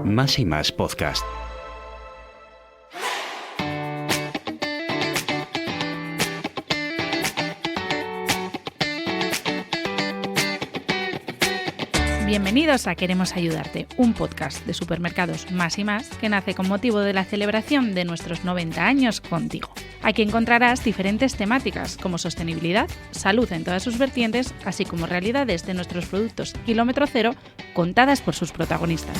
Más y Más Podcast. Bienvenidos a Queremos Ayudarte, un podcast de Supermercados Más y Más que nace con motivo de la celebración de nuestros 90 años contigo. Aquí encontrarás diferentes temáticas como sostenibilidad, salud en todas sus vertientes, así como realidades de nuestros productos kilómetro cero contadas por sus protagonistas.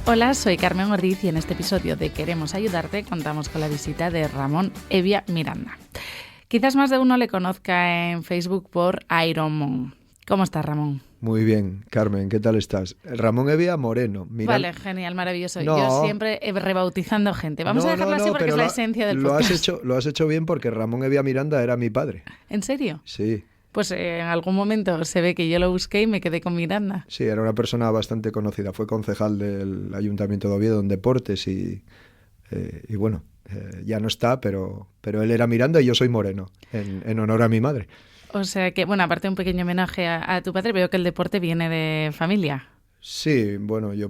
Hola, soy Carmen Ordiz y en este episodio de Queremos Ayudarte contamos con la visita de Ramón Evia Miranda. Quizás más de uno le conozca en Facebook por Ironman. ¿Cómo estás, Ramón? Muy bien, Carmen, ¿qué tal estás? Ramón Evia Moreno. Vale, genial, maravilloso. No, yo siempre rebautizando gente. Vamos a dejarlo así porque es la esencia del podcast. Lo has hecho bien porque Ramón Evia Miranda era mi padre. ¿En serio? Sí. Pues en algún momento se ve que yo lo busqué y me quedé con Miranda. Sí, era una persona bastante conocida. Fue concejal del Ayuntamiento de Oviedo en Deportes y bueno, ya no está, pero él era Miranda y yo soy Moreno, en honor a mi madre. O sea que, bueno, aparte de un pequeño homenaje a tu padre, veo que el deporte viene de familia. Sí, bueno, yo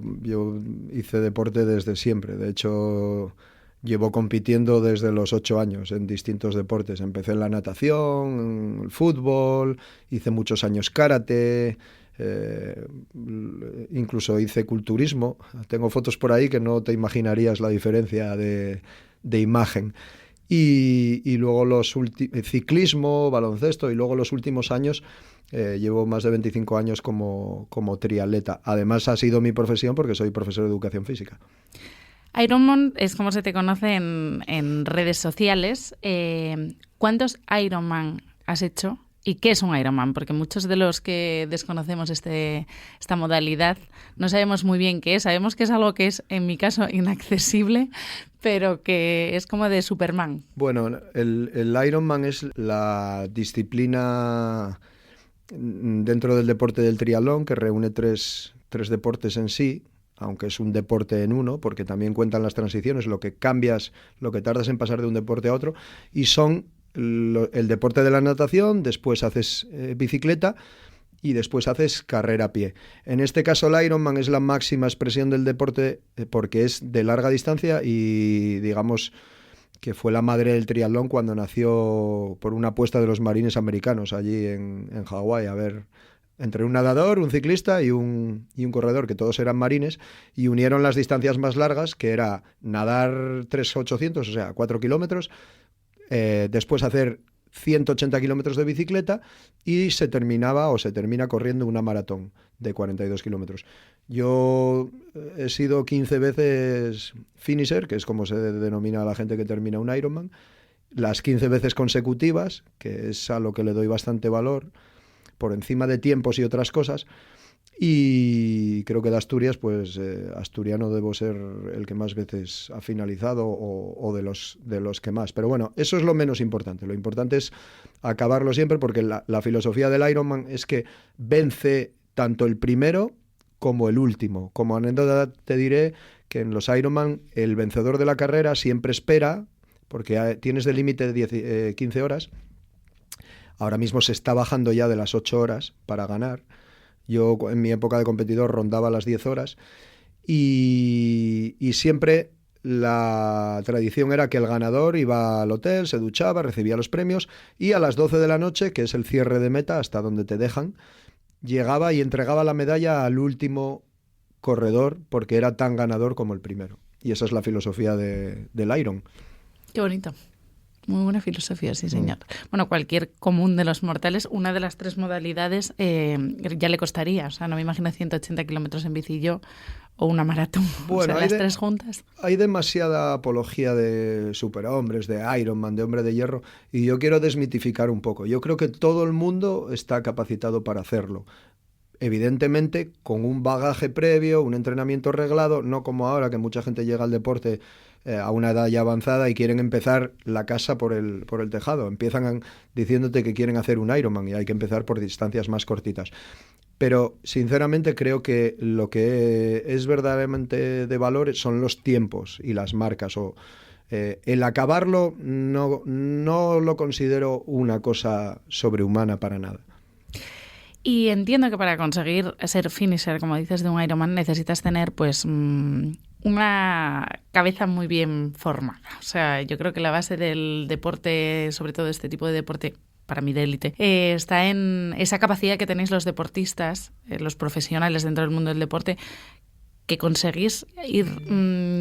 hice deporte desde siempre. De hecho, llevo compitiendo desde los 8 años en distintos deportes. Empecé en la natación, en el fútbol, hice muchos años karate, incluso hice culturismo. Tengo fotos por ahí que no te imaginarías la diferencia de imagen. Y luego ciclismo, baloncesto, y luego los últimos años llevo más de 25 años como triatleta. Además ha sido mi profesión porque soy profesor de educación física. Ironman es como se te conoce en redes sociales. ¿Cuántos Ironman has hecho? ¿Y qué es un Ironman? Porque muchos de los que desconocemos esta modalidad no sabemos muy bien qué es. Sabemos que es algo que es, en mi caso, inaccesible, pero que es como de Superman. Bueno, el Ironman es la disciplina dentro del deporte del triatlón que reúne tres deportes en sí, aunque es un deporte en uno, porque también cuentan las transiciones, lo que cambias, lo que tardas en pasar de un deporte a otro, y son el deporte de la natación, después haces bicicleta y después haces carrera a pie. En este caso el Ironman es la máxima expresión del deporte porque es de larga distancia y digamos que fue la madre del triatlón cuando nació por una apuesta de los marines americanos allí en Hawái. A ver, entre un nadador, un ciclista y un corredor, que todos eran marines, y unieron las distancias más largas, que era nadar 3.800, o sea, 4 kilómetros, después hacer 180 kilómetros de bicicleta y se termina corriendo una maratón de 42 kilómetros. Yo he sido 15 veces finisher, que es como se denomina a la gente que termina un Ironman, las 15 veces consecutivas, que es a lo que le doy bastante valor, por encima de tiempos y otras cosas. Y creo que de Asturias, pues asturiano debo ser el que más veces ha finalizado o de los que más. Pero bueno, eso es lo menos importante. Lo importante es acabarlo siempre porque la filosofía del Ironman es que vence tanto el primero como el último. Como anécdota te diré que en los Ironman el vencedor de la carrera siempre espera, porque tienes de límite 15 horas. Ahora mismo se está bajando ya de las 8 horas para ganar. Yo en mi época de competidor rondaba las 10 horas y siempre la tradición era que el ganador iba al hotel, se duchaba, recibía los premios y a las 12 de la noche, que es el cierre de meta hasta donde te dejan, llegaba y entregaba la medalla al último corredor porque era tan ganador como el primero. Y esa es la filosofía del Iron. Qué bonito. Muy buena filosofía, sí, señor. Bueno, cualquier común de los mortales, una de las 3 modalidades ya le costaría. O sea, no me imagino 180 kilómetros en bici yo o una maratón. Bueno, o sea, las 3 juntas. Hay demasiada apología de superhombres, de Ironman, de hombre de hierro, y yo quiero desmitificar un poco. Yo creo que todo el mundo está capacitado para hacerlo. Evidentemente, con un bagaje previo, un entrenamiento reglado, no como ahora que mucha gente llega al deporte a una edad ya avanzada y quieren empezar la casa por el tejado. Empiezan diciéndote que quieren hacer un Ironman y hay que empezar por distancias más cortitas. Pero, sinceramente, creo que lo que es verdaderamente de valor son los tiempos y las marcas. El acabarlo no lo considero una cosa sobrehumana para nada. Y entiendo que para conseguir ser finisher, como dices, de un Ironman, necesitas tener pues una cabeza muy bien formada. O sea, yo creo que la base del deporte, sobre todo este tipo de deporte, para mí de élite, está en esa capacidad que tenéis los deportistas, los profesionales dentro del mundo del deporte, que conseguís ir,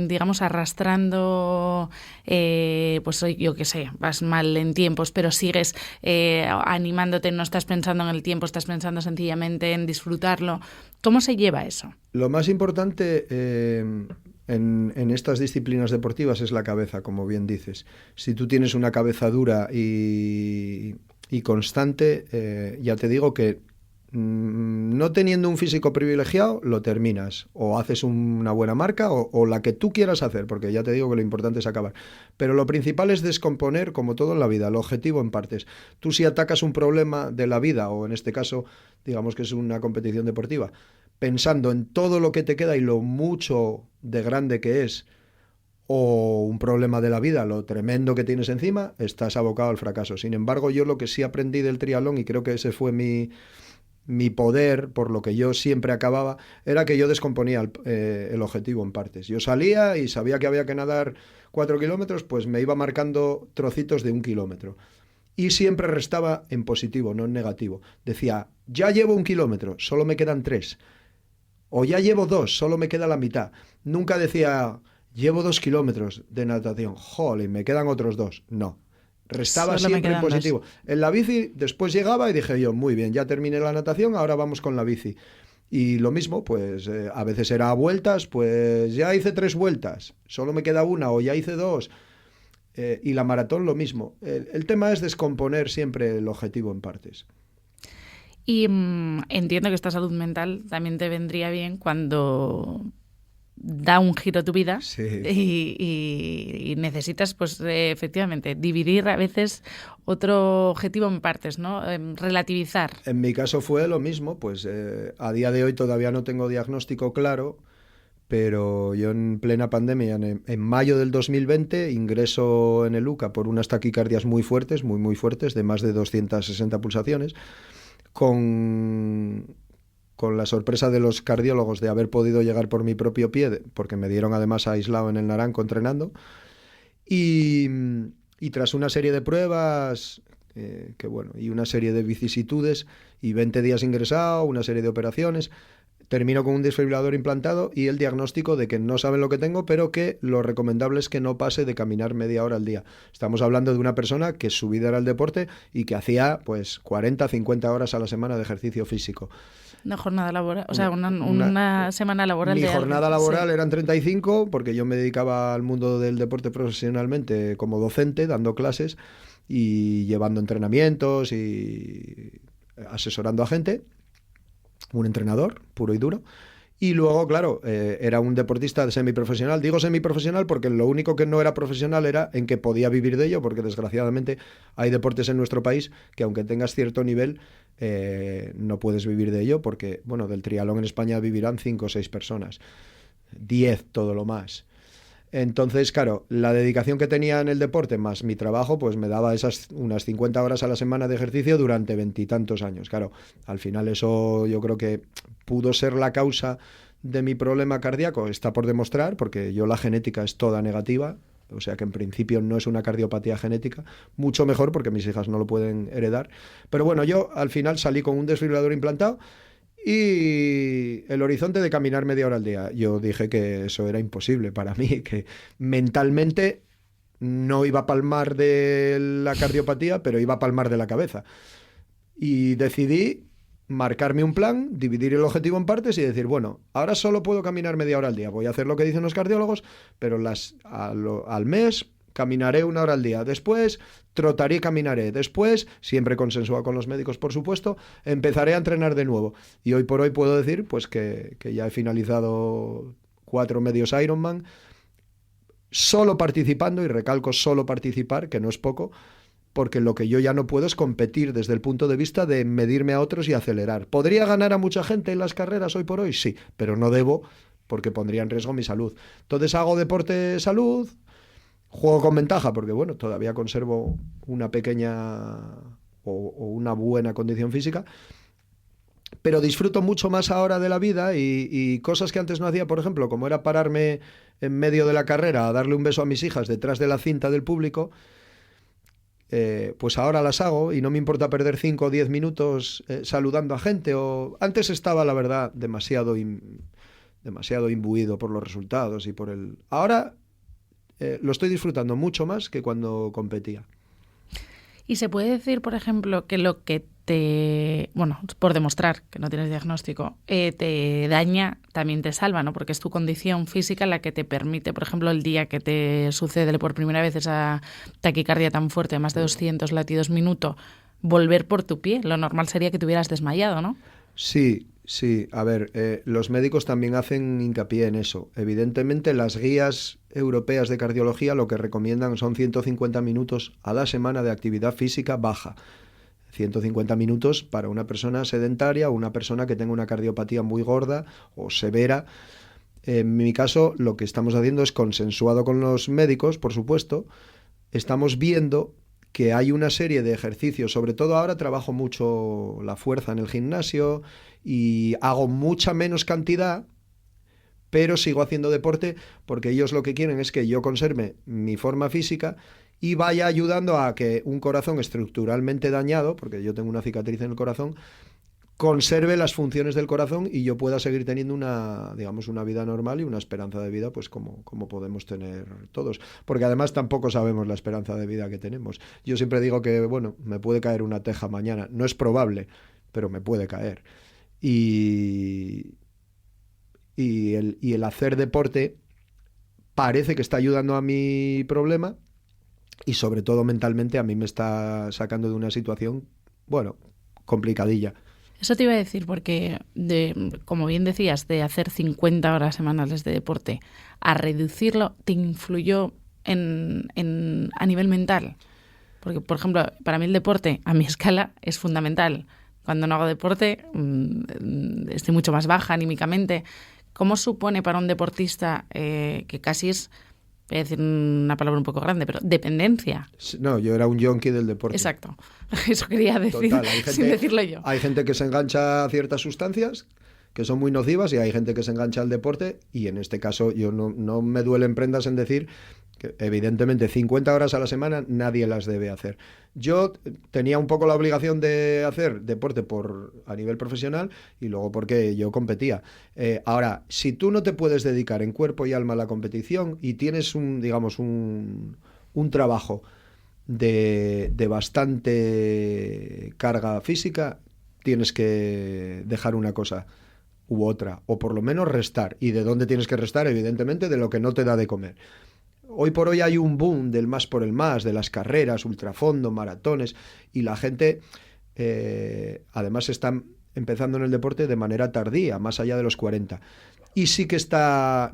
digamos, arrastrando, pues yo qué sé, vas mal en tiempos, pero sigues animándote, no estás pensando en el tiempo, estás pensando sencillamente en disfrutarlo. ¿Cómo se lleva eso? Lo más importante en estas disciplinas deportivas es la cabeza, como bien dices. Si tú tienes una cabeza dura y constante, ya te digo que no teniendo un físico privilegiado, lo terminas. O haces una buena marca o la que tú quieras hacer, porque ya te digo que lo importante es acabar. Pero lo principal es descomponer, como todo en la vida, el objetivo en partes. Tú si atacas un problema de la vida, o en este caso, digamos que es una competición deportiva, pensando en todo lo que te queda y lo mucho de grande que es, o un problema de la vida, lo tremendo que tienes encima, estás abocado al fracaso. Sin embargo, yo lo que sí aprendí del triatlón, y creo que ese fue mi poder, por lo que yo siempre acababa, era que yo descomponía el objetivo en partes. Yo salía y sabía que había que nadar 4 kilómetros, pues me iba marcando trocitos de 1 kilómetro. Y siempre restaba en positivo, no en negativo. Decía, ya llevo 1 kilómetro, solo me quedan 3. O ya llevo 2, solo me queda la mitad. Nunca decía, llevo 2 kilómetros de natación, jolín, me quedan otros 2. No. Restaba Solo siempre en positivo. En la bici, después llegaba y dije yo, muy bien, ya terminé la natación, ahora vamos con la bici. Y lo mismo, pues a veces era a vueltas, pues ya hice 3 vueltas, solo me queda una o ya hice 2. Y la maratón lo mismo. El tema es descomponer siempre el objetivo en partes. Y entiendo que esta salud mental también te vendría bien cuando da un giro a tu vida. Sí. Y necesitas, pues efectivamente, dividir a veces otro objetivo en partes, ¿no? Relativizar. En mi caso fue lo mismo, pues a día de hoy todavía no tengo diagnóstico claro, pero yo en plena pandemia, en mayo del 2020, ingreso en el UCA por unas taquicardias muy fuertes, muy fuertes, de más de 260 pulsaciones, con la sorpresa de los cardiólogos de haber podido llegar por mi propio pie, porque me dieron además aislado en el Naranco entrenando, y tras una serie de pruebas, y una serie de vicisitudes, y 20 días ingresado, una serie de operaciones, termino con un desfibrilador implantado y el diagnóstico de que no saben lo que tengo, pero que lo recomendable es que no pase de caminar media hora al día. Estamos hablando de una persona que su vida era el deporte y que hacía pues 40, 50 horas a la semana de ejercicio físico. Una jornada laboral, o sea, una semana laboral. Mi jornada laboral eran 35, porque yo me dedicaba al mundo del deporte profesionalmente como docente, dando clases y llevando entrenamientos y asesorando a gente. Un entrenador puro y duro. Y luego, claro, era un deportista semiprofesional. Digo semiprofesional porque lo único que no era profesional era en que podía vivir de ello, porque desgraciadamente hay deportes en nuestro país que aunque tengas cierto nivel, no puedes vivir de ello, porque, bueno, del triatlón en España vivirán 5 o 6 personas. 10 todo lo más. Entonces, claro, la dedicación que tenía en el deporte más mi trabajo, pues me daba esas unas 50 horas a la semana de ejercicio durante 20 y tantos años. Claro, al final eso yo creo que pudo ser la causa de mi problema cardíaco. Está por demostrar, porque yo la genética es toda negativa, o sea que en principio no es una cardiopatía genética, mucho mejor porque mis hijas no lo pueden heredar. Pero bueno, yo al final salí con un desfibrilador implantado y el horizonte de caminar media hora al día. Yo dije que eso era imposible para mí, que mentalmente no iba a palmar de la cardiopatía, pero iba a palmar de la cabeza. Y decidí marcarme un plan, dividir el objetivo en partes y decir, bueno, ahora solo puedo caminar media hora al día. Voy a hacer lo que dicen los cardiólogos, pero al mes caminaré 1 hora al día. Después trotaré y caminaré. Después, siempre consensuado con los médicos, por supuesto, empezaré a entrenar de nuevo. Y hoy por hoy puedo decir pues que ya he finalizado 4 medios Ironman, solo participando, y recalco solo participar, que no es poco, porque lo que yo ya no puedo es competir desde el punto de vista de medirme a otros y acelerar. ¿Podría ganar a mucha gente en las carreras hoy por hoy? Sí, pero no debo, porque pondría en riesgo mi salud. Entonces hago deporte salud, juego con ventaja porque, bueno, todavía conservo una pequeña o una buena condición física, pero disfruto mucho más ahora de la vida y cosas que antes no hacía, por ejemplo, como era pararme en medio de la carrera a darle un beso a mis hijas detrás de la cinta del público, pues ahora las hago y no me importa perder 5 o 10 minutos saludando a gente. Antes estaba, la verdad, demasiado imbuido por los resultados y por el... Ahora lo estoy disfrutando mucho más que cuando competía. Y se puede decir, por ejemplo, que lo que te... Bueno, por demostrar que no tienes diagnóstico, te daña, también te salva, ¿no? Porque es tu condición física la que te permite, por ejemplo, el día que te sucede por primera vez esa taquicardia tan fuerte, más de 200 latidos minuto, volver por tu pie. Lo normal sería que te hubieras desmayado, ¿no? Sí. A ver, los médicos también hacen hincapié en eso. Evidentemente, las guías europeas de cardiología lo que recomiendan son 150 minutos a la semana de actividad física baja. 150 minutos para una persona sedentaria o una persona que tenga una cardiopatía muy gorda o severa. En mi caso, lo que estamos haciendo es consensuado con los médicos, por supuesto. Estamos viendo que hay una serie de ejercicios, sobre todo ahora trabajo mucho la fuerza en el gimnasio y hago mucha menos cantidad, pero sigo haciendo deporte porque ellos lo que quieren es que yo conserve mi forma física y vaya ayudando a que un corazón estructuralmente dañado, porque yo tengo una cicatriz en el corazón, conserve las funciones del corazón y yo pueda seguir teniendo una vida normal y una esperanza de vida pues como podemos tener todos. Porque además tampoco sabemos la esperanza de vida que tenemos. Yo siempre digo que, bueno, me puede caer una teja mañana. No es probable, pero me puede caer. Y el hacer deporte parece que está ayudando a mi problema y sobre todo mentalmente a mí me está sacando de una situación, bueno, complicadilla. Eso te iba a decir, porque, como bien decías, de hacer 50 horas semanales de deporte a reducirlo, ¿te influyó a nivel mental? Porque, por ejemplo, para mí el deporte, a mi escala, es fundamental. Cuando no hago deporte, estoy mucho más baja anímicamente. ¿Cómo supone para un deportista que casi es... Voy a decir una palabra un poco grande, pero dependencia? No, yo era un yonki del deporte. Exacto. Eso quería decir, total, sin decirlo yo. Hay gente que se engancha a ciertas sustancias que son muy nocivas y hay gente que se engancha al deporte y en este caso yo no me duelen prendas en decir que evidentemente 50 horas a la semana nadie las debe hacer. Yo tenía un poco la obligación de hacer deporte a nivel profesional y luego porque yo competía. Ahora, si tú no te puedes dedicar en cuerpo y alma a la competición y tienes un trabajo de bastante carga física, tienes que dejar una cosa u otra, o por lo menos restar. ¿Y de dónde tienes que restar? Evidentemente de lo que no te da de comer. Hoy por hoy hay un boom del más por el más, de las carreras, ultrafondo, maratones, y la gente además está empezando en el deporte de manera tardía, más allá de los 40. Y sí que está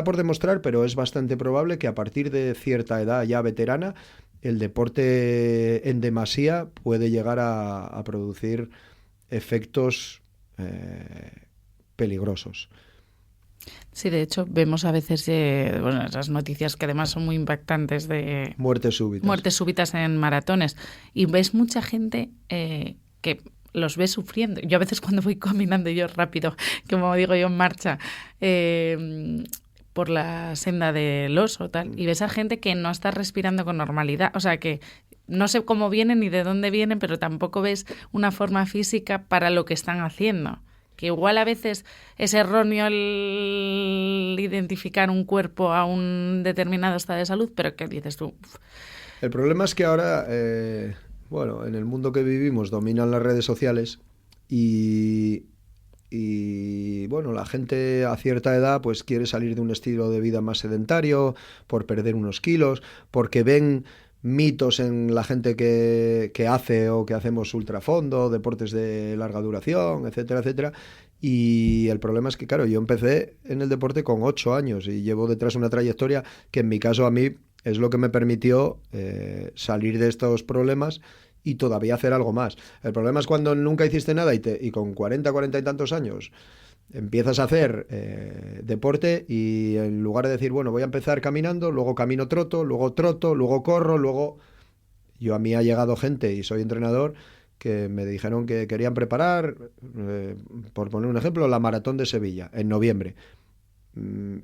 por demostrar, pero es bastante probable que a partir de cierta edad ya veterana, el deporte en demasía puede llegar a producir efectos peligrosos. Sí, de hecho, vemos a veces esas noticias que además son muy impactantes de muertes súbitas en maratones. Y ves mucha gente que los ves sufriendo. Yo a veces cuando voy caminando yo rápido, como digo yo, en marcha, por la senda del oso tal, y ves a gente que no está respirando con normalidad. O sea, que no sé cómo vienen ni de dónde vienen, pero tampoco ves una forma física para lo que están haciendo. Que igual a veces es erróneo el identificar un cuerpo a un determinado estado de salud, pero ¿qué dices tú? El problema es que ahora, en el mundo que vivimos dominan las redes sociales y la gente a cierta edad pues quiere salir de un estilo de vida más sedentario, por perder unos kilos, porque ven mitos en la gente que hace o que hacemos ultrafondo, deportes de larga duración, etcétera, etcétera. Y el problema es que, claro, yo empecé en el deporte con 8 años y llevo detrás una trayectoria que en mi caso a mí es lo que me permitió salir de estos problemas y todavía hacer algo más. El problema es cuando nunca hiciste nada y con 40 y tantos años empiezas a hacer deporte y en lugar de decir, bueno, voy a empezar caminando, luego camino troto, luego corro, luego... A mí ha llegado gente, y soy entrenador, que me dijeron que querían preparar, por poner un ejemplo, la Maratón de Sevilla en noviembre.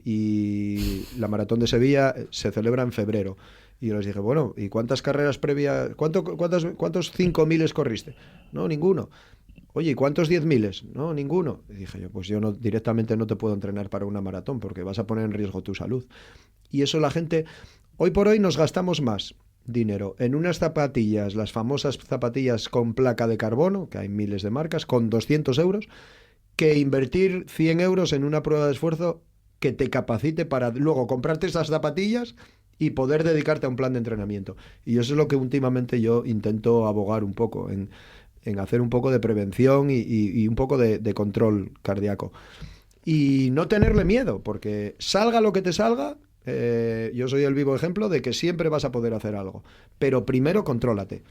Y la Maratón de Sevilla se celebra en febrero. Y yo les dije, bueno, ¿y cuántas carreras previas? ¿Cuántos 5.000 corriste? No, ninguno. Oye, ¿y cuántos 10.000? No, ninguno. Y dije yo, pues yo no, directamente no te puedo entrenar para una maratón porque vas a poner en riesgo tu salud. Y eso la gente, hoy por hoy nos gastamos más dinero en unas zapatillas, las famosas zapatillas con placa de carbono, que hay miles de marcas, con 200 euros, que invertir 100 euros en una prueba de esfuerzo que te capacite para luego comprarte esas zapatillas y poder dedicarte a un plan de entrenamiento. Y eso es lo que últimamente yo intento abogar un poco, en hacer un poco de prevención y un poco de control cardíaco. Y no tenerle miedo, porque salga lo que te salga, yo soy el vivo ejemplo de que siempre vas a poder hacer algo. Pero primero contrólate.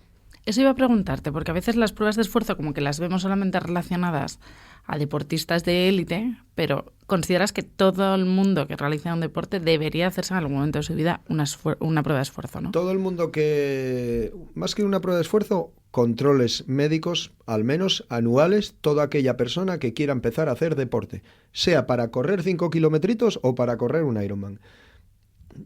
Eso iba a preguntarte, porque a veces las pruebas de esfuerzo como que las vemos solamente relacionadas a deportistas de élite, pero ¿consideras que todo el mundo que realiza un deporte debería hacerse en algún momento de su vida una prueba de esfuerzo, ¿no? Todo el mundo que, más que una prueba de esfuerzo, controles médicos, al menos anuales, toda aquella persona que quiera empezar a hacer deporte, sea para correr 5 kilometritos o para correr un Ironman.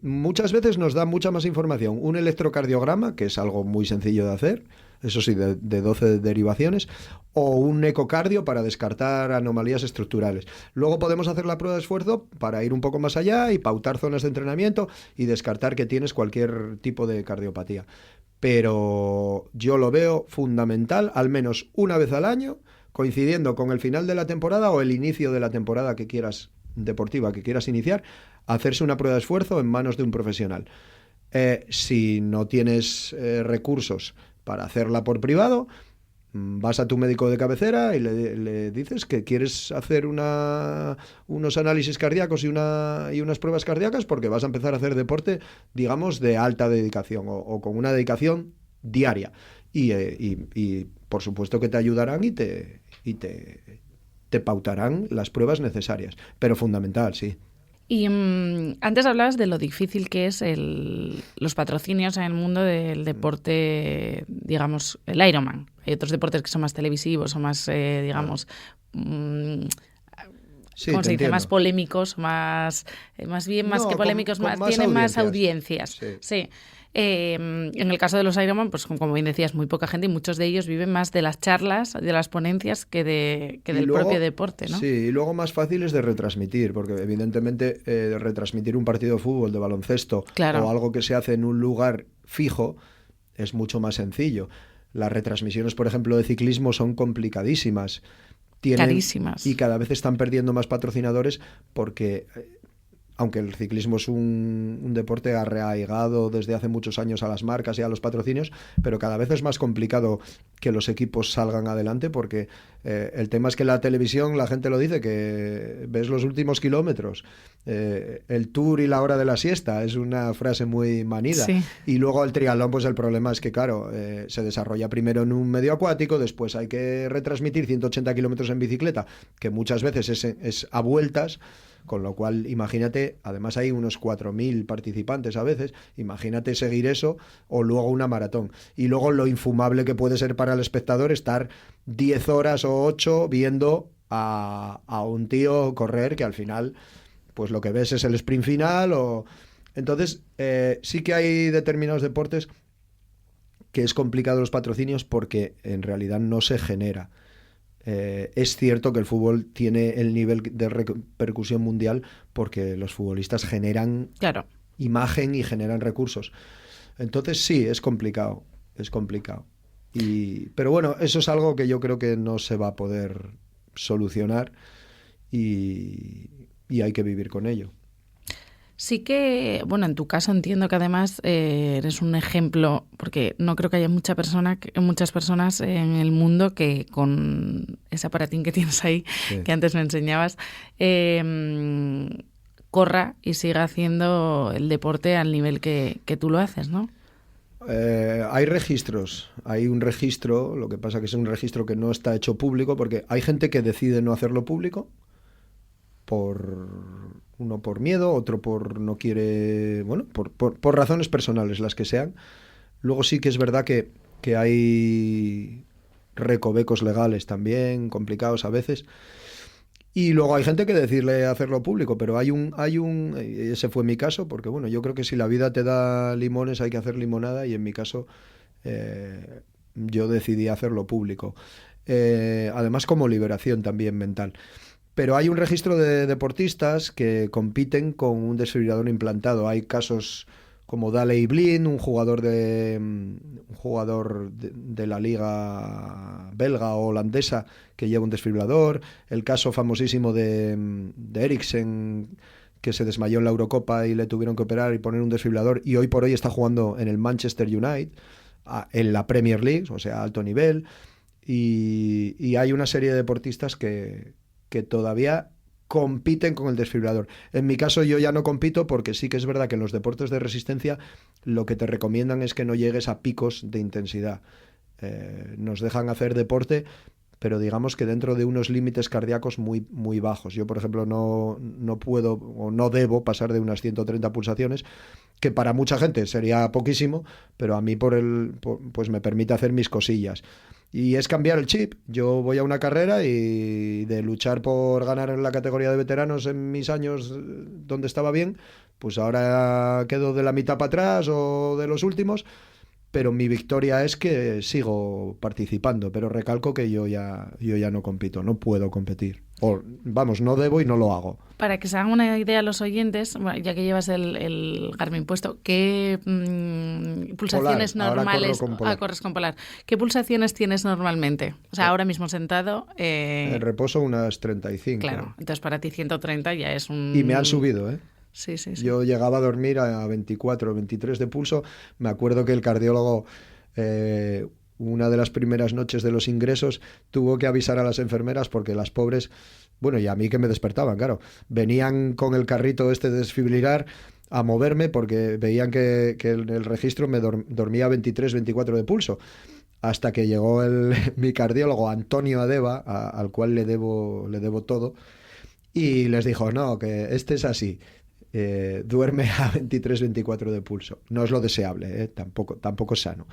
Muchas veces nos da mucha más información un electrocardiograma, que es algo muy sencillo de hacer, eso sí, de 12 derivaciones, o un ecocardio para descartar anomalías estructurales. Luego podemos hacer la prueba de esfuerzo para ir un poco más allá y pautar zonas de entrenamiento y descartar que tienes cualquier tipo de cardiopatía. Pero yo lo veo fundamental, al menos una vez al año, coincidiendo con el final de la temporada o el inicio de la temporada que quieras deportiva que quieras iniciar, hacerse una prueba de esfuerzo en manos de un profesional. Si no tienes recursos para hacerla por privado, vas a tu médico de cabecera y le dices que quieres hacer unos análisis cardíacos y unas pruebas cardíacas porque vas a empezar a hacer deporte, digamos, de alta dedicación o con una dedicación diaria. Y por supuesto que te ayudarán y te pautarán las pruebas necesarias. Pero fundamental, sí. Y antes hablabas de lo difícil que es los patrocinios en el mundo del deporte, digamos, el Ironman. Hay otros deportes que son más televisivos o más, digamos, sí, ¿cómo se dice? Entiendo. Más polémicos, más bien más que polémicos, más tienen más audiencias. Sí. En el caso de los Ironman, pues como bien decías, muy poca gente y muchos de ellos viven más de las charlas, de las ponencias que del luego, propio deporte, ¿no? Sí, y luego más fáciles de retransmitir, porque evidentemente retransmitir un partido de fútbol, de baloncesto, claro, o algo que se hace en un lugar fijo es mucho más sencillo. Las retransmisiones, por ejemplo, de ciclismo son complicadísimas. Carísimas. Y cada vez están perdiendo más patrocinadores porque aunque el ciclismo es un deporte arraigado desde hace muchos años a las marcas y a los patrocinios, pero cada vez es más complicado que los equipos salgan adelante porque el tema es que la televisión, la gente lo dice, que ves los últimos kilómetros, el Tour y la hora de la siesta, es una frase muy manida. Sí. Y luego el triatlón, pues el problema es que, claro, se desarrolla primero en un medio acuático, después hay que retransmitir 180 kilómetros en bicicleta, que muchas veces es a vueltas. Con lo cual, imagínate, además hay unos 4.000 participantes a veces, imagínate seguir eso o luego una maratón. Y luego lo infumable que puede ser para el espectador estar 10 horas o 8 viendo a un tío correr que al final, pues lo que ves es el sprint final. Entonces, sí que hay determinados deportes que es complicado los patrocinios porque en realidad no se genera. Es cierto que el fútbol tiene el nivel de repercusión mundial porque los futbolistas generan imagen y generan recursos. Entonces sí, es complicado. Pero bueno, eso es algo que yo creo que no se va a poder solucionar y hay que vivir con ello. Sí que, bueno, en tu caso entiendo que además eres un ejemplo, porque no creo que haya muchas personas en el mundo que con ese aparatín que tienes ahí, sí, que antes me enseñabas, corra y siga haciendo el deporte al nivel que tú lo haces, ¿no? Hay registros, hay un registro, lo que pasa que es un registro que no está hecho público porque hay gente que decide no hacerlo público uno por miedo, otro por no quiere, bueno, por razones personales, las que sean. Luego sí que es verdad que hay recovecos legales también, complicados a veces. Y luego hay gente que decirle hacerlo público, pero ese fue mi caso, porque bueno, yo creo que si la vida te da limones hay que hacer limonada, y en mi caso yo decidí hacerlo público. Además como liberación también mental. Pero hay un registro de deportistas que compiten con un desfibrilador implantado. Hay casos como Daley Blind, un jugador de la liga belga o holandesa que lleva un desfibrilador. El caso famosísimo de Eriksen, que se desmayó en la Eurocopa y le tuvieron que operar y poner un desfibrilador, y hoy por hoy está jugando en el Manchester United, en la Premier League, o sea, a alto nivel. Y hay una serie de deportistas que todavía compiten con el desfibrilador. En mi caso yo ya no compito, porque sí que es verdad que en los deportes de resistencia lo que te recomiendan es que no llegues a picos de intensidad. Nos dejan hacer deporte, pero digamos que dentro de unos límites cardíacos muy, muy bajos. Yo, por ejemplo, no puedo o no debo pasar de unas 130 pulsaciones, que para mucha gente sería poquísimo, pero a mí pues me permite hacer mis cosillas. Y es cambiar el chip. Yo voy a una carrera y de luchar por ganar en la categoría de veteranos en mis años donde estaba bien, pues ahora quedo de la mitad para atrás o de los últimos, pero mi victoria es que sigo participando. Pero recalco que yo ya no compito, no puedo competir. O, vamos, no debo y no lo hago. Para que se hagan una idea los oyentes, bueno, ya que llevas el Garmin puesto, ¿qué pulsaciones Polar. normales? Ahora corro con Polar. Corres con Polar. ¿Qué pulsaciones tienes normalmente? O sea, ahora mismo sentado. En reposo unas 35. Claro, entonces para ti 130 ya es un... Y me han subido, ¿eh? Sí. Yo llegaba a dormir a 24, 23 de pulso. Me acuerdo que el cardiólogo, una de las primeras noches de los ingresos, tuvo que avisar a las enfermeras porque las pobres, bueno, y a mí que me despertaban, claro, venían con el carrito de desfibrilar a moverme porque veían que en el registro me dormía 23, 24 de pulso. Hasta que llegó mi cardiólogo, Antonio Adeba, al cual le debo todo, y les dijo, no, que este es así. Duerme a 23-24 de pulso. No es lo deseable, tampoco es sano.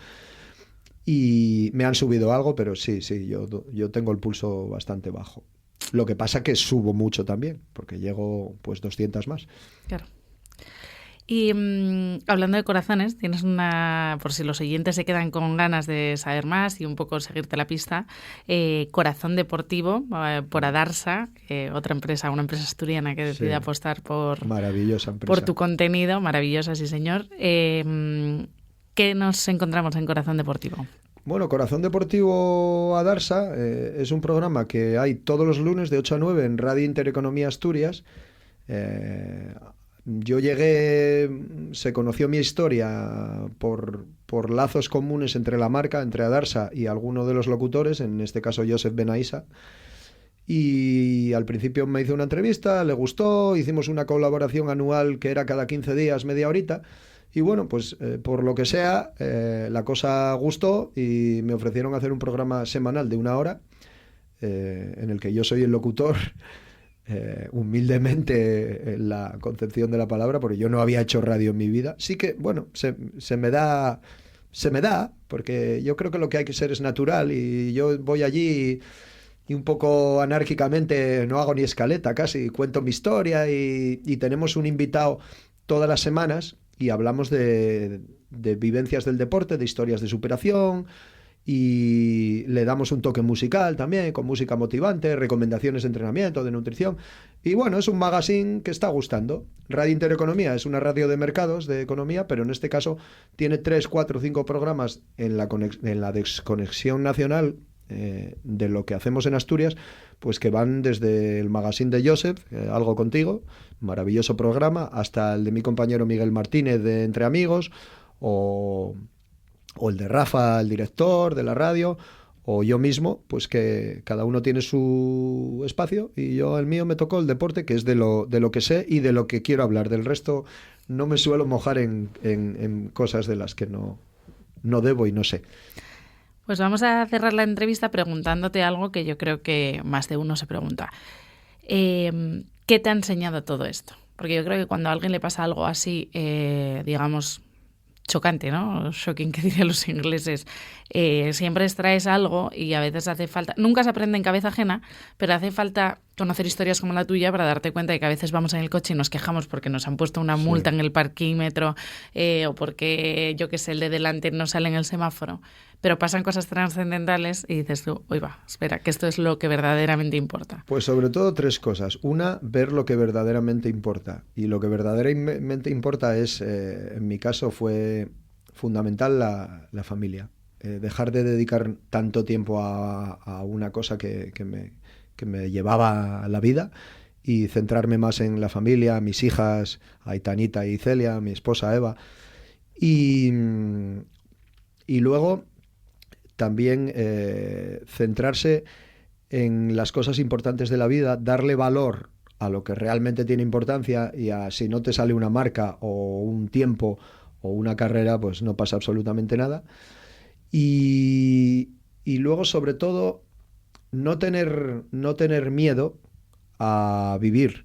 Y me han subido algo, pero sí, yo tengo el pulso bastante bajo. Lo que pasa que subo mucho también, porque llego pues 200 más. Claro. Y hablando de corazones, tienes por si los oyentes se quedan con ganas de saber más y un poco seguirte la pista, Corazón Deportivo, por Adarsa, otra empresa, una empresa asturiana que decide apostar maravillosa empresa, por tu contenido, maravillosa, sí señor. ¿Qué nos encontramos en Corazón Deportivo? Bueno, Corazón Deportivo Adarsa es un programa que hay todos los lunes de 8 a 9 en Radio Intereconomía Asturias. Yo llegué, se conoció mi historia por lazos comunes entre la marca, entre Adarsa y alguno de los locutores, en este caso Josep Benaissa. Y al principio me hizo una entrevista, le gustó, hicimos una colaboración anual que era cada 15 días, media horita. Y bueno, pues por lo que sea, la cosa gustó y me ofrecieron hacer un programa semanal de 1 hora, en el que yo soy el locutor. Humildemente en la concepción de la palabra, porque yo no había hecho radio en mi vida. Sí que, bueno, se me da, porque yo creo que lo que hay que ser es natural, y yo voy allí y un poco anárquicamente, no hago ni escaleta casi, cuento mi historia y tenemos un invitado todas las semanas y hablamos de vivencias del deporte, de historias de superación, y le damos un toque musical también, con música motivante, recomendaciones de entrenamiento, de nutrición. Y bueno, es un magazine que está gustando. Radio Intereconomía es una radio de mercados, de economía, pero en este caso tiene 3, 4, 5 programas en la desconexión nacional de lo que hacemos en Asturias, pues que van desde el magazine de Josep, Algo Contigo, maravilloso programa, hasta el de mi compañero Miguel Martínez de Entre Amigos, o el de Rafa, el director de la radio, o yo mismo, pues que cada uno tiene su espacio, y yo el mío me tocó el deporte, que es de lo que sé y de lo que quiero hablar. Del resto no me suelo mojar en cosas de las que no debo y no sé. Pues vamos a cerrar la entrevista preguntándote algo que yo creo que más de uno se pregunta. ¿Qué te ha enseñado todo esto? Porque yo creo que cuando a alguien le pasa algo así, digamos, chocante, ¿no? Shocking, que dirían los ingleses. Siempre extraes algo y a veces hace falta... Nunca se aprende en cabeza ajena, pero hace falta conocer historias como la tuya para darte cuenta de que a veces vamos en el coche y nos quejamos porque nos han puesto una multa en el parquímetro o porque, yo qué sé, el de delante no sale en el semáforo. Pero pasan cosas trascendentales y dices tú, oye, va, espera, que esto es lo que verdaderamente importa. Pues sobre todo 3 cosas. Una, ver lo que verdaderamente importa. Y lo que verdaderamente importa es, en mi caso, fue fundamental la familia. Dejar de dedicar tanto tiempo a una cosa que me llevaba a la vida y centrarme más en la familia, mis hijas, Aitanita y Celia, mi esposa Eva. Y luego también centrarse en las cosas importantes de la vida, darle valor a lo que realmente tiene importancia y a si no te sale una marca o un tiempo o una carrera, pues no pasa absolutamente nada. Y luego, sobre todo, no tener miedo a vivir,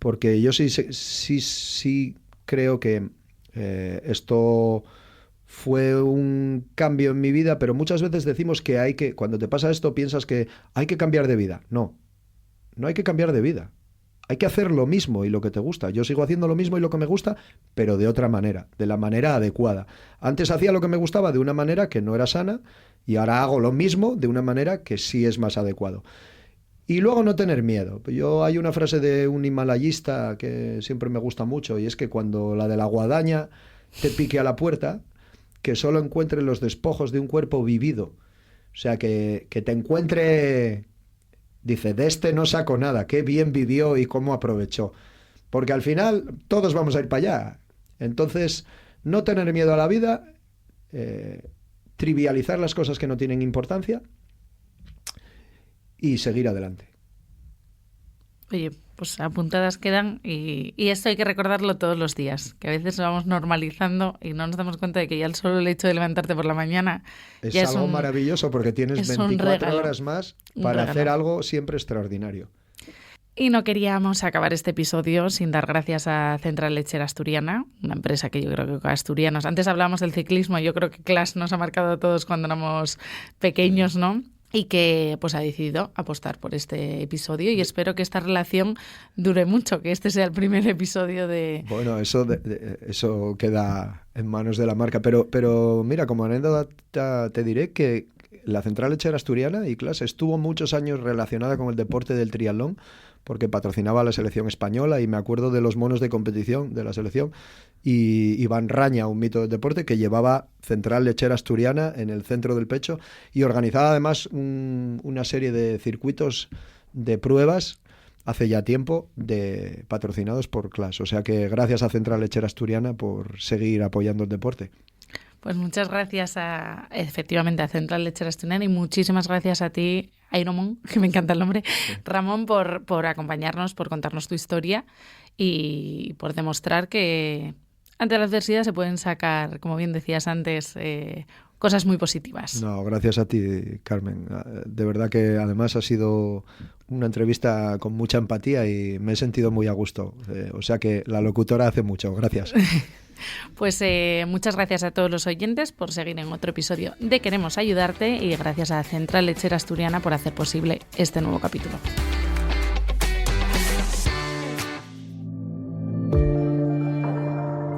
porque yo sí creo que esto fue un cambio en mi vida, pero muchas veces decimos que cuando te pasa esto piensas que hay que cambiar de vida. No hay que cambiar de vida. Hay que hacer lo mismo y lo que te gusta. Yo sigo haciendo lo mismo y lo que me gusta, pero de otra manera, de la manera adecuada. Antes hacía lo que me gustaba de una manera que no era sana y ahora hago lo mismo de una manera que sí es más adecuado. Y luego no tener miedo. Hay una frase de un himalayista que siempre me gusta mucho y es que cuando la de la guadaña te pique a la puerta, que solo encuentre los despojos de un cuerpo vivido. O sea, que te encuentre... Dice, de este no saco nada, qué bien vivió y cómo aprovechó. Porque al final todos vamos a ir para allá. Entonces, no tener miedo a la vida, trivializar las cosas que no tienen importancia y seguir adelante. Oye, pues apuntadas quedan y esto hay que recordarlo todos los días, que a veces lo vamos normalizando y no nos damos cuenta de que ya el solo el hecho de levantarte por la mañana es algo maravilloso porque tienes 24 horas más para hacer algo siempre extraordinario. Y no queríamos acabar este episodio sin dar gracias a Central Lechera Asturiana, una empresa que yo creo que asturianos... Antes hablábamos del ciclismo, yo creo que Clash nos ha marcado a todos cuando éramos pequeños, ¿no? Y que pues ha decidido apostar por este episodio y espero que esta relación dure mucho, que este sea el primer episodio de... Bueno, eso queda en manos de la marca, pero mira, como anécdota te diré que la Central Lechera Asturiana, ICLAS, estuvo muchos años relacionada con el deporte del triatlón porque patrocinaba a la selección española y me acuerdo de los monos de competición de la selección y Iván Raña, un mito del deporte, que llevaba Central Lechera Asturiana en el centro del pecho y organizaba además una serie de circuitos de pruebas hace ya tiempo patrocinados por CLAS. O sea que gracias a Central Lechera Asturiana por seguir apoyando el deporte. Pues muchas gracias efectivamente a Central Lechera Asturiana y muchísimas gracias a ti, Ironman, que me encanta el nombre, Ramón, por acompañarnos, por contarnos tu historia y por demostrar que ante la adversidad se pueden sacar, como bien decías antes, cosas muy positivas. No, gracias a ti, Carmen. De verdad que además ha sido una entrevista con mucha empatía y me he sentido muy a gusto. O sea que la locutora hace mucho. Gracias. Pues muchas gracias a todos los oyentes por seguir en otro episodio de Queremos Ayudarte y gracias a Central Lechera Asturiana por hacer posible este nuevo capítulo.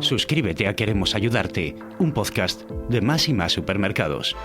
Suscríbete a Queremos Ayudarte, un podcast de Más y Más Supermercados.